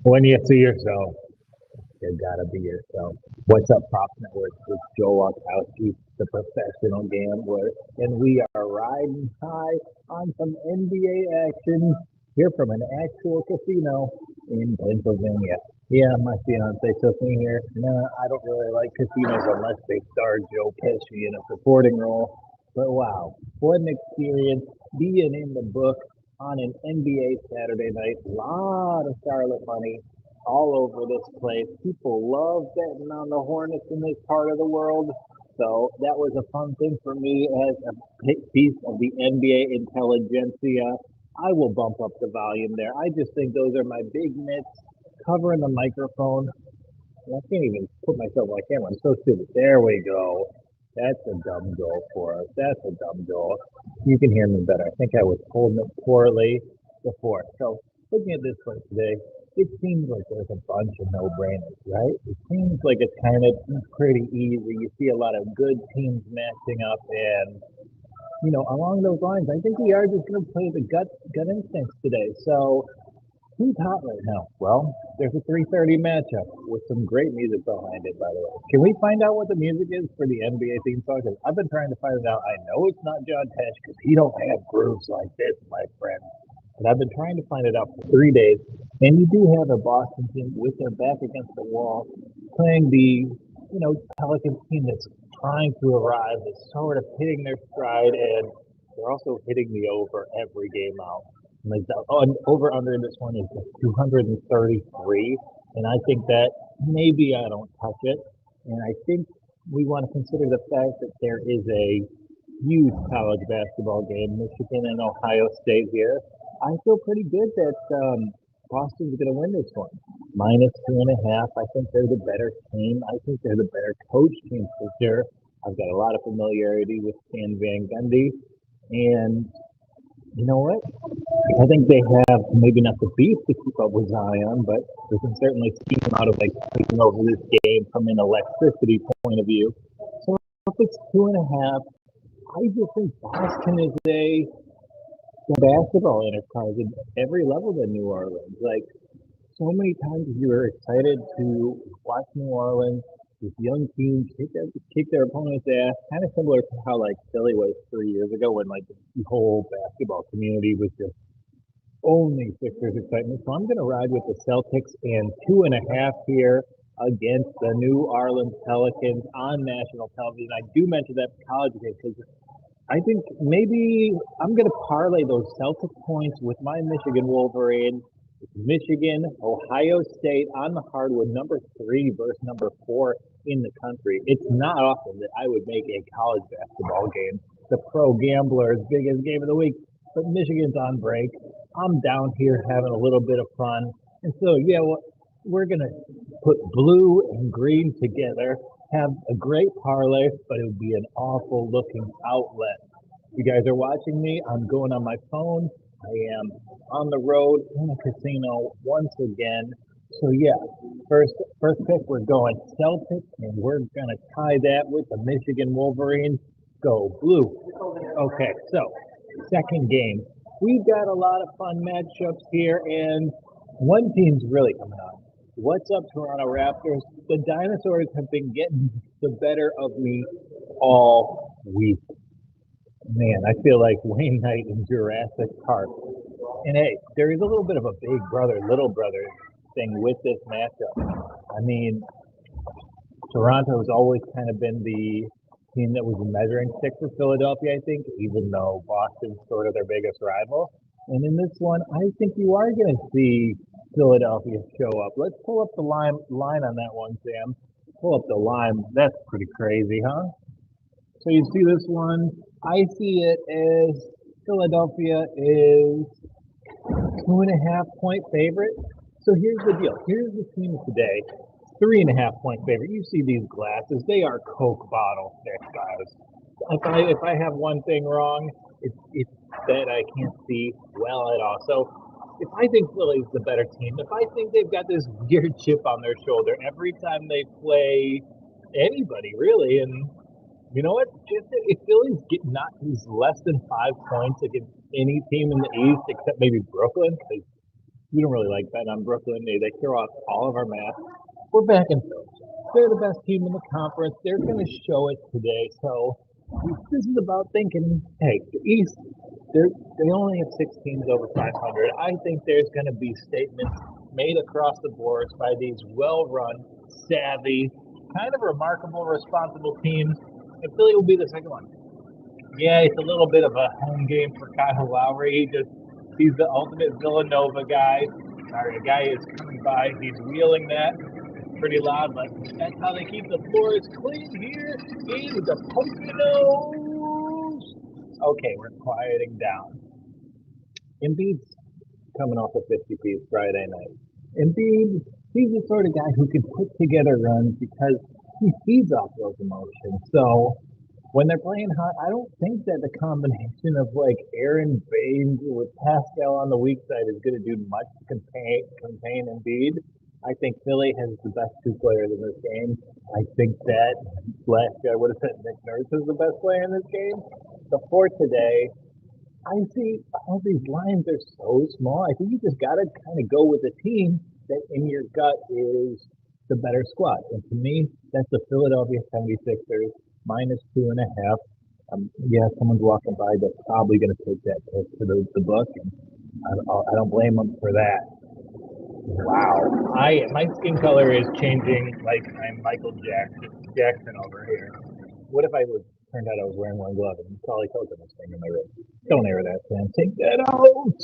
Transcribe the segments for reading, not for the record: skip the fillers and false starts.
When you see yourself, you gotta be yourself. What's up, Props Network? It's Joel Walkowski, the professional gambler, and we are riding high on some NBA action here from an actual casino in Pennsylvania. Yeah, my fiance took me here. Nah, I don't really like casinos unless they star Joe Pesci in a supporting role. But wow, what an experience being in the book on an NBA Saturday night. Lot of Charlotte money all over this place. People love betting on the Hornets in this part of the world. So that was a fun thing for me as a piece of the NBA intelligentsia. I will bump up the volume there. I just think those are my big mitts covering the microphone. I can't even put myself on camera. I'm so stupid. There we go. That's a dumb goal for us. That's a dumb goal. You can hear me better. I think I was holding it poorly before. So looking at this one today, it seems like there's a bunch of no-brainers, right? It seems like it's kind of pretty easy. You see a lot of good teams matching up, and along those lines, I think we are just going to play the gut instincts today. So who's hot right now? Well, there's a 3:30 matchup with some great music behind it, by the way. Can we find out what the music is for the NBA theme song? 'Cause I've been trying to find it out. I know it's not John Tesh because he don't have grooves like this, my friend. But I've been trying to find it out for 3 days. And you do have a Boston team with their back against the wall playing Pelicans team that's trying to arrive, is sort of hitting their stride, and they're also hitting the over every game out. Like the over under this one is 233, and I think that maybe I don't touch it. And I think we want to consider the fact that there is a huge college basketball game, Michigan and Ohio State here. I feel pretty good that Boston's going to win this one. Minus 2.5. I think they're the better team. I think they're the better coach team for sure. I've got a lot of familiarity with Stan Van Gundy, and you know what? I think they have maybe not the beef to keep up with Zion, but we can certainly see him out of like taking over this game from an electricity point of view. So if it's 2.5, I just think Boston is a basketball enterprise at every level than New Orleans. Like so many times you were excited to watch New Orleans, this young team kick their opponent's ass, kind of similar to how like Philly was 3 years ago when like the whole basketball community was just only Sixers excitement. So I'm going to ride with the Celtics and 2.5 here against the New Orleans Pelicans on national television. I do mention that college game because I think maybe I'm going to parlay those Celtic points with my Michigan Wolverine. It's Michigan, Ohio State on the hardwood, number 3 versus number 4 in the country. It's not often that I would make a college basketball game the Pro Gambler's biggest game of the week, but Michigan's on break. I'm down here having a little bit of fun. And so, yeah, we're going to put blue and green together, have a great parlay, but it would be an awful looking outlet. You guys are watching me. I'm going on my phone. I am on the road in a casino once again. So yeah, first pick, we're going Celtics, and we're gonna tie that with the Michigan Wolverines. Go blue. Okay, so second game. We've got a lot of fun matchups here, and one team's really coming on. What's up, Toronto Raptors? The dinosaurs have been getting the better of me all week. Man, I feel like Wayne Knight in Jurassic Park. And hey, there is a little bit of a big brother, little brother thing with this matchup. I mean, Toronto's always kind of been the team that was a measuring stick for Philadelphia, I think, even though Boston's sort of their biggest rival. And in this one, I think you are going to see Philadelphia show up. Let's pull up the line on that one, Sam. Pull up the line. That's pretty crazy, huh? So you see this one. I see it as Philadelphia is 2.5 point favorite. So here's the deal. Here's the team today. 3.5 point favorite. You see these glasses. They are Coke bottle thick, guys. If I have one thing wrong, it's that I can't see well at all. So if I think Philly's the better team, if I think they've got this weird chip on their shoulder every time they play anybody, really, and you know what? If Philly's not these less than 5 points against any team in the East except maybe Brooklyn, because We don't really like betting on Brooklyn. They throw off all of our math. We're back in Philly. They're the best team in the conference. They're going to show it today. So this is about thinking, hey, the East, they only have 6 teams over 500. I think there's going to be statements made across the boards by these well-run, savvy, kind of remarkable, responsible teams. And Philly will be the second one. Yeah, it's a little bit of a home game for Kyle Lowry. He's the ultimate Villanova guy. Sorry, a guy is coming by. He's wheeling that pretty loud, but that's how they keep the floors clean here in the Poconos. Okay, we're quieting down. Embiid's coming off a 50-piece Friday night. Embiid, he's the sort of guy who can put together runs because he feeds off those emotions. So when they're playing hot, I don't think that the combination of like Aaron Baines with Pascal on the weak side is going to do much to contain Embiid. I think Philly has the best 2 players in this game. I think that last year I would have said Nick Nurse is the best player in this game. But for today, I see all these lines are so small. I think you just got to kind of go with the team that in your gut is the better squad. And to me, that's the Philadelphia 76ers minus 2.5. Yeah, someone's walking by that's probably going to take that pick to the book. And I don't blame them for that. Wow. My skin color is changing like I'm Michael Jackson over here. What if I turned out I was wearing one glove and Macaulay Culkin was staying in my wrist? Don't air that, Sam. Take that out.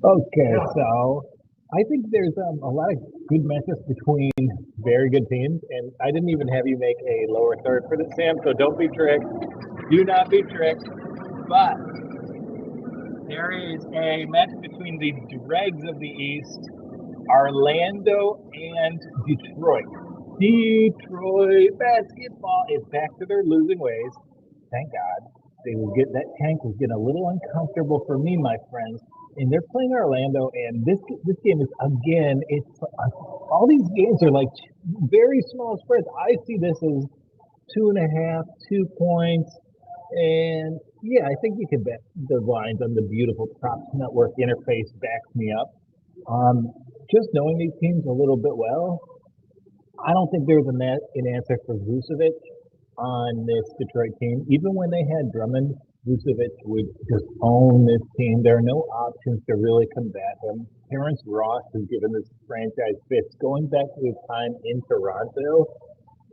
Okay, so I think there's a lot of good matchups between very good teams, and I didn't even have you make a lower third for this, Sam, so don't be tricked. Do not be tricked. But there is a match between the dregs of the East, Orlando and Detroit. Detroit basketball is back to their losing ways. Thank God. That tank was getting a little uncomfortable for me, my friends. And they're playing Orlando, and this game is again. It's all these games are like very small spreads. I see this as 2.5, 2 points, and yeah, I think you can bet the lines on the beautiful Props Network interface backs me up. Just knowing these teams a little bit well, I don't think there's an answer for Vucevic on this Detroit team. Even when they had Drummond, Vucevic would just own this team. There are no options to really combat him. Terrence Ross has given this franchise fits going back to his time in Toronto.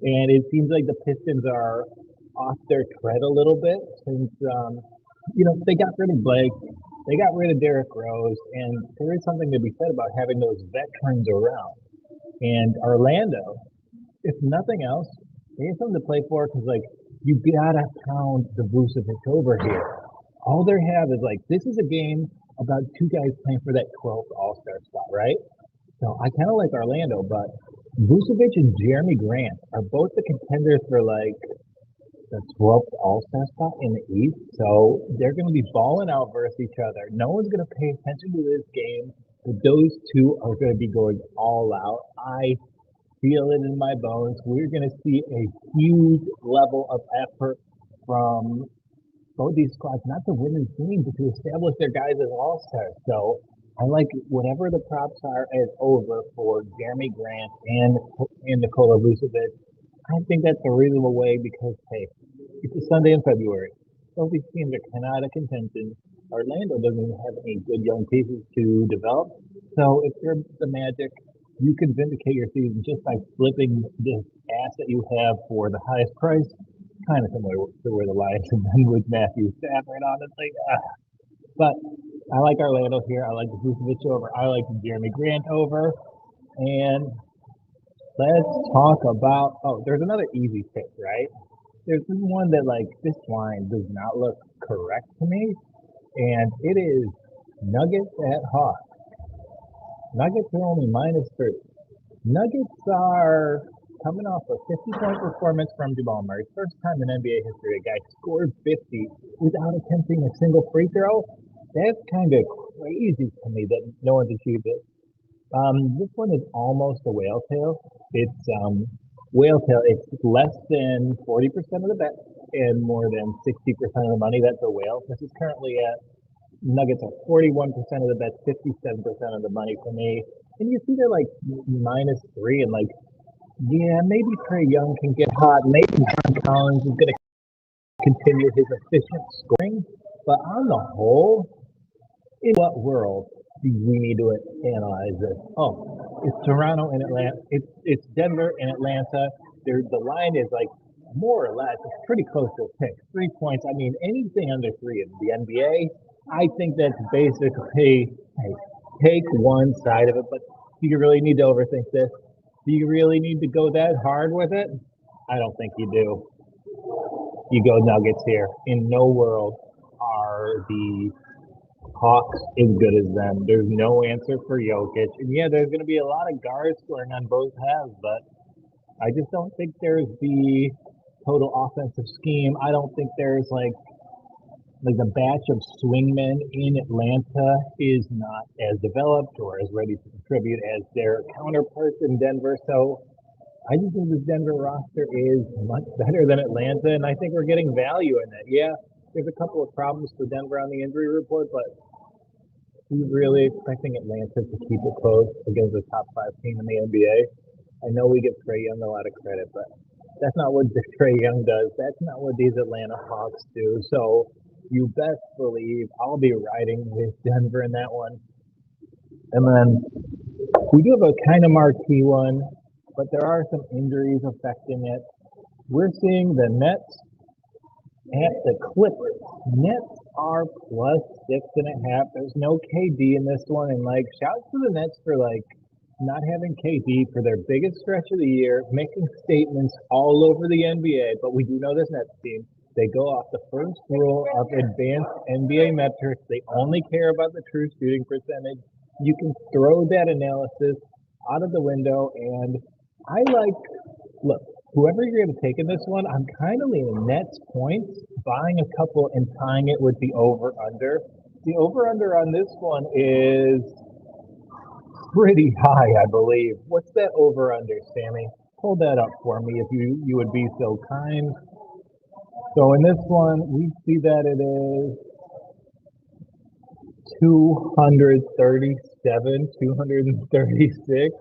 And it seems like the Pistons are off their tread a little bit since, they got rid of Blake. They got rid of Derrick Rose. And there is something to be said about having those veterans around. And Orlando, if nothing else, they have something to play for because, you gotta pound the Vucevic over here. All they have is, this is a game about 2 guys playing for that 12th All-Star spot, right? So I kind of like Orlando, but Vucevic and Jeremy Grant are both the contenders for, the 12th All-Star spot in the East. So they're going to be balling out versus each other. No one's going to pay attention to this game, but those two are going to be going all out. I feel it in my bones. We're going to see a huge level of effort from both these squads, not to win the game, but to establish their guys as all-stars. So I like whatever the props are as over for Jeremy Grant and Nikola Vucevic. I think that's a reasonable way because, hey, it's a Sunday in February. Both these teams are kind of out of contention. Orlando doesn't even have any good young pieces to develop. So if you're the Magic, you can vindicate your season just by flipping this asset you have for the highest price. Kind of similar to where the Lions have been with Matthew Stafford, honestly. But I like Orlando here. I like the Vucevic over. I like the Jeremy Grant over. And let's talk about, there's another easy pick, right? There's one that, this line does not look correct to me. And it is Nuggets at Hawks. Nuggets are only -3. Nuggets are coming off a 50-point performance from Jamal Murray. First time in NBA history a guy scored 50 without attempting a single free throw. That's kind of crazy to me that no one's achieved it. This one is almost a whale tail. It's whale tail. It's less than 40% of the bet and more than 60% of the money. That's a whale. This is currently at Nuggets are 41% of the bets, 57% of the money for me. And you see they're like -3 and like, yeah, maybe Trae Young can get hot. Maybe John Collins is going to continue his efficient scoring. But on the whole, in what world do we need to analyze this? Oh, it's Toronto and Atlanta. It's Denver and Atlanta. The line is like more or less, it's pretty close to a pick. 3 points. I mean, anything under 3 in the NBA, I think that's basically, hey, take one side of it. But do you really need to overthink this? Do you really need to go that hard with it? I don't think you do. You go Nuggets here. In no world are the Hawks as good as them. There's no answer for Jokic. And yeah, there's going to be a lot of guards scoring on both halves, but I just don't think there's the total offensive scheme. I don't think there's like the batch of swingmen in Atlanta is not as developed or as ready to contribute as their counterparts in Denver. So I just think this Denver roster is much better than Atlanta, and I think we're getting value in it. Yeah, there's a couple of problems for Denver on the injury report, but we're really expecting Atlanta to keep it close against the top 5 team in the NBA. I know we give Trae Young a lot of credit, but that's not what Trae Young does. That's not what these Atlanta Hawks do. So you best believe I'll be riding with Denver in that one. And then we do have a kind of marquee one, but there are some injuries affecting it. We're seeing the Nets at the Clippers. Nets are +6.5. There's no KD in this one. And like, shouts to the Nets for like not having KD for their biggest stretch of the year, making statements all over the NBA. But we do know this Nets team. They go off the first rule of advanced NBA metrics. They only care about the true shooting percentage. You can throw that analysis out of the window. And I like, look, whoever you're going to take in this one, I'm kind of leaning Nets points, buying a couple and tying it with the over-under. The over-under on this one is pretty high, I believe. What's that over-under, Sammy? Hold that up for me if you would be so kind. So in this one, we see that it is 237, 236.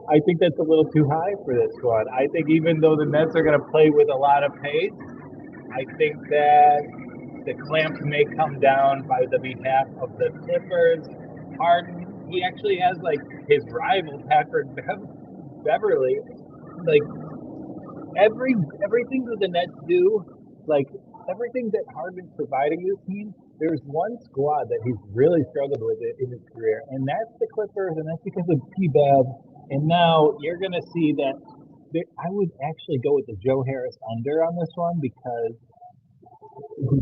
I think that's a little too high for this one. I think even though the Nets are going to play with a lot of pace, I think that the clamps may come down by the behalf of the Clippers. Harden, he actually has like his rival Patrick Beverly. Like everything that the Nets do, like everything that Harden's providing this team, there's one squad that he's really struggled with it in his career, and that's the Clippers, and that's because of T-Bab. And now you're going to see that I would actually go with the Joe Harris under on this one because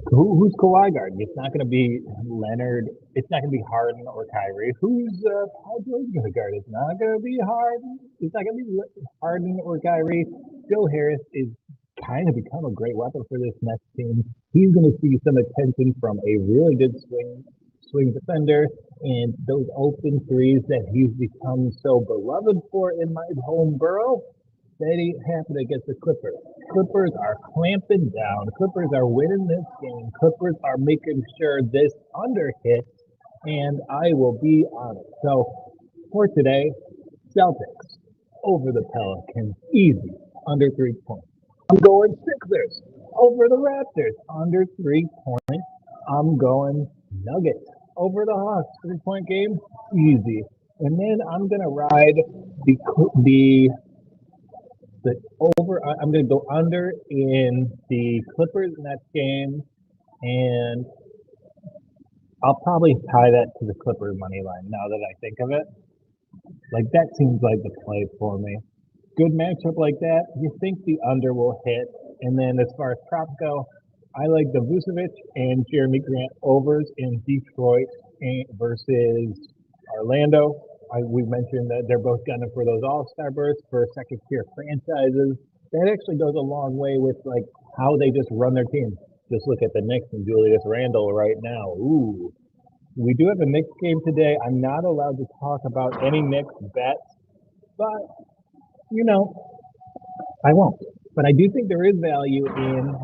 who's Kawhi guarding? It's not going to be Leonard. It's not going to be Harden or Kyrie. Who's Paul George going to guard? It's not going to be Harden. It's not going to be Harden or Kyrie. Joe Harris is kind of become a great weapon for this next team. He's going to see some attention from a really good swing defender, and those open threes that he's become so beloved for in my home borough, that ain't happening against the Clippers. Clippers are clamping down. Clippers are winning this game. Clippers are making sure this under hits, and I will be on it. So for today, Celtics over the Pelicans, easy, under 3 points. I'm going Sixers over the Raptors, under 3 points. I'm going Nuggets over the Hawks, 3-point game, easy. And then I'm going to ride the over. I'm going to go under in the Clippers Nets game, and I'll probably tie that to the Clippers money line now that I think of it. Like, that seems like the play for me. Good matchup like that, you think the under will hit. And then as far as props go, I like the Vucevic and Jeremy Grant overs in Detroit versus Orlando. We mentioned that they're both gunning for those all-star berths for second-tier franchises. That actually goes a long way with like how they just run their team. Just look at the Knicks and Julius Randle right now. Ooh. We do have a Knicks game today. I'm not allowed to talk about any Knicks bets, but, you know, I won't. But I do think there is value in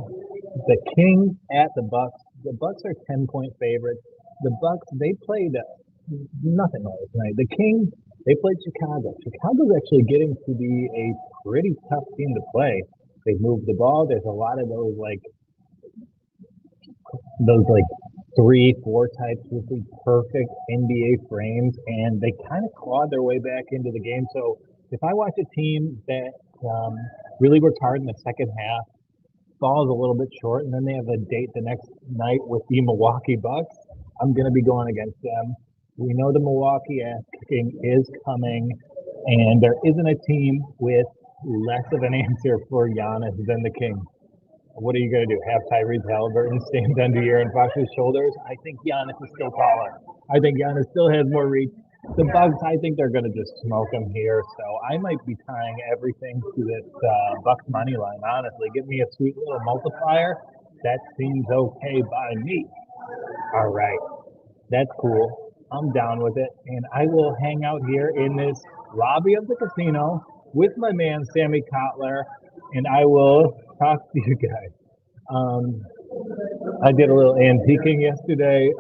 the Kings at the Bucks. The Bucks are 10-point favorites. The Bucks, they played nothing last night. The Kings, they played Chicago. Chicago's actually getting to be a pretty tough team to play. They move the ball. There's a lot of those like 3-4 types with the perfect NBA frames, and they kind of clawed their way back into the game. So if I watch a team that really works hard in the second half, falls a little bit short, and then they have a date the next night with the Milwaukee Bucks, I'm going to be going against them. We know the Milwaukee ass kicking is coming, and there isn't a team with less of an answer for Giannis than the Kings. What are you going to do? Have Tyrese Halliburton stand under Aaron Fox's shoulders? I think Giannis is still taller. I think Giannis still has more reach. The Bucks, I think they're going to just smoke him here. So I might be tying everything to this Bucks money line, honestly. Give me a sweet little multiplier. That seems okay by me. All right. That's cool. I'm down with it. And I will hang out here in this lobby of the casino with my man, Sammy Kotler, and I will talk to you guys. I did a little antiquing yesterday.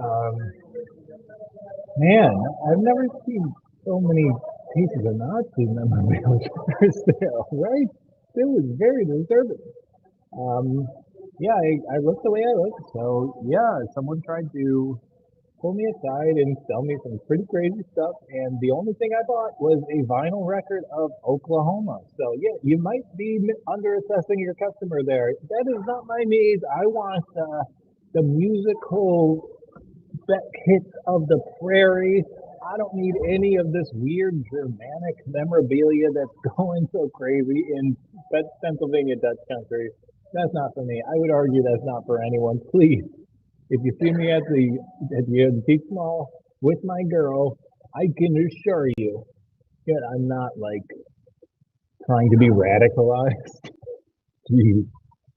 Man, I've never seen so many pieces of Nazi memorabilia for sale, right? It was very disturbing. Yeah, I looked the way I looked. So, yeah, someone tried to pull me aside and sell me some pretty crazy stuff. And the only thing I bought was a vinyl record of Oklahoma. So, yeah, you might be underassessing your customer there. That is not my needs. I want the musical hits of the prairie. I don't need any of this weird Germanic memorabilia that's going so crazy in Pennsylvania Dutch country. That's not for me. I would argue that's not for anyone. Please, if you see me at the antique mall with my girl, I can assure you that I'm not like trying to be radicalized. Jeez.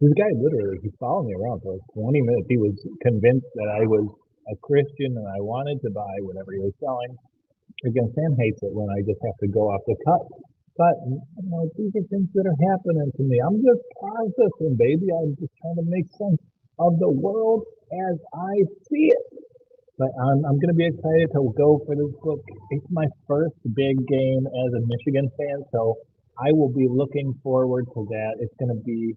This guy literally, he followed me around for like 20 minutes. He was convinced that I was a Christian and I wanted to buy whatever he was selling. Again, Sam hates it when I just have to go off the cut. But, you know, these are things that are happening to me. I'm just processing, baby. I'm just trying to make sense of the world as I see it. But I'm going to be excited to go for this book. It's my first big game as a Michigan fan, so I will be looking forward to that. It's going to be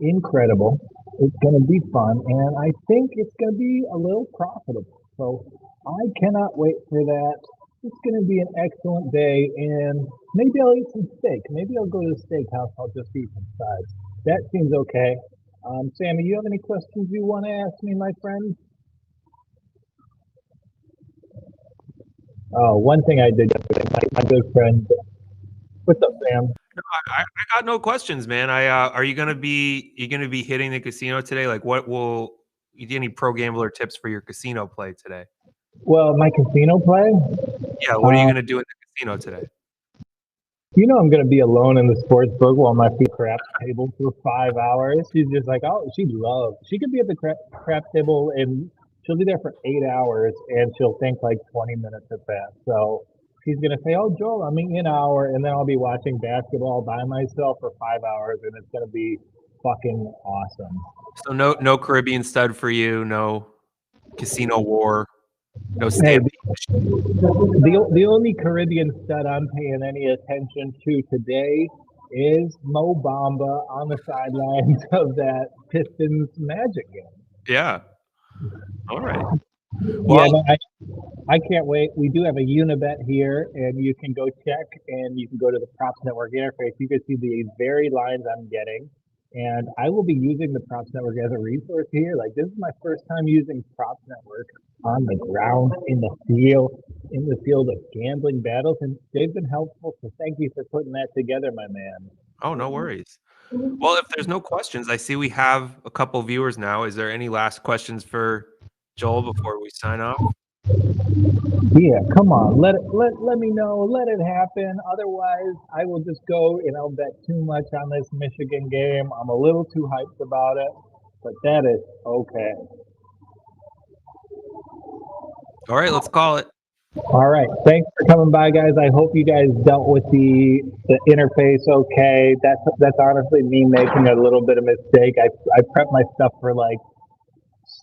incredible. It's going to be fun, and I think it's going to be a little profitable. So I cannot wait for that. It's going to be an excellent day, and maybe I'll eat some steak. Maybe I'll go to the steakhouse. I'll just eat some sides. That seems okay. Sammy, you have any questions you want to ask me, my friend? Oh, one thing I did yesterday, my good friend. What's up, Sam? No, I got no questions, man. Are you gonna be hitting the casino today? Like, what will you do? Any pro gambler tips for your casino play today? Well, my casino play? Yeah, what are you gonna do in the casino today? You know I'm going to be alone in the sports book while my feet crap table for 5 hours. She's just like, oh, she could be at the crap table and she'll be there for 8 hours and she'll think like 20 minutes have passed. So she's going to say, oh, Joel, I'm eating an hour, and then I'll be watching basketball by myself for 5 hours, and it's going to be fucking awesome. So no Caribbean stud for you, no casino war. No stand. Hey, the only Caribbean stud I'm paying any attention to today is Mo Bamba on the sidelines of that Pistons Magic game. Yeah. All right. Well, yeah, I can't wait. We do have a Unibet here, and you can go check, and you can go to the Props Network interface. You can see the very lines I'm getting. And I will be using the Props Network as a resource here. Like, this is my first time using Props Network on the ground, in the field of gambling battles, and they've been helpful. So thank you for putting that together, my man. Oh, no worries. Well, if there's no questions, I see we have a couple viewers now. Is there any last questions for Joel before we sign off? Yeah, come on. Let me know. Let it happen. Otherwise, I will just go and I'll bet too much on this Michigan game. I'm a little too hyped about it, but that is okay. All right, let's call it. All right. Thanks for coming by, guys. I hope you guys dealt with the interface okay. That's honestly me making a little bit of mistake. I prepped my stuff for like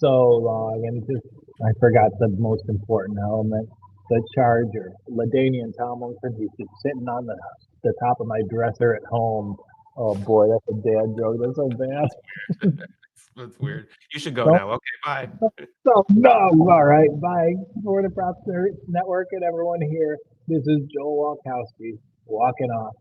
so long, and just I forgot the most important element. The charger, LaDainian Tomlinson. He's just sitting on the top of my dresser at home. Oh boy, that's a dad joke. That's so bad. That's weird. You should go Don't- now. Okay, bye. So no, all right. Bye for the Props Network and everyone here. This is Joel Walkowski walking off.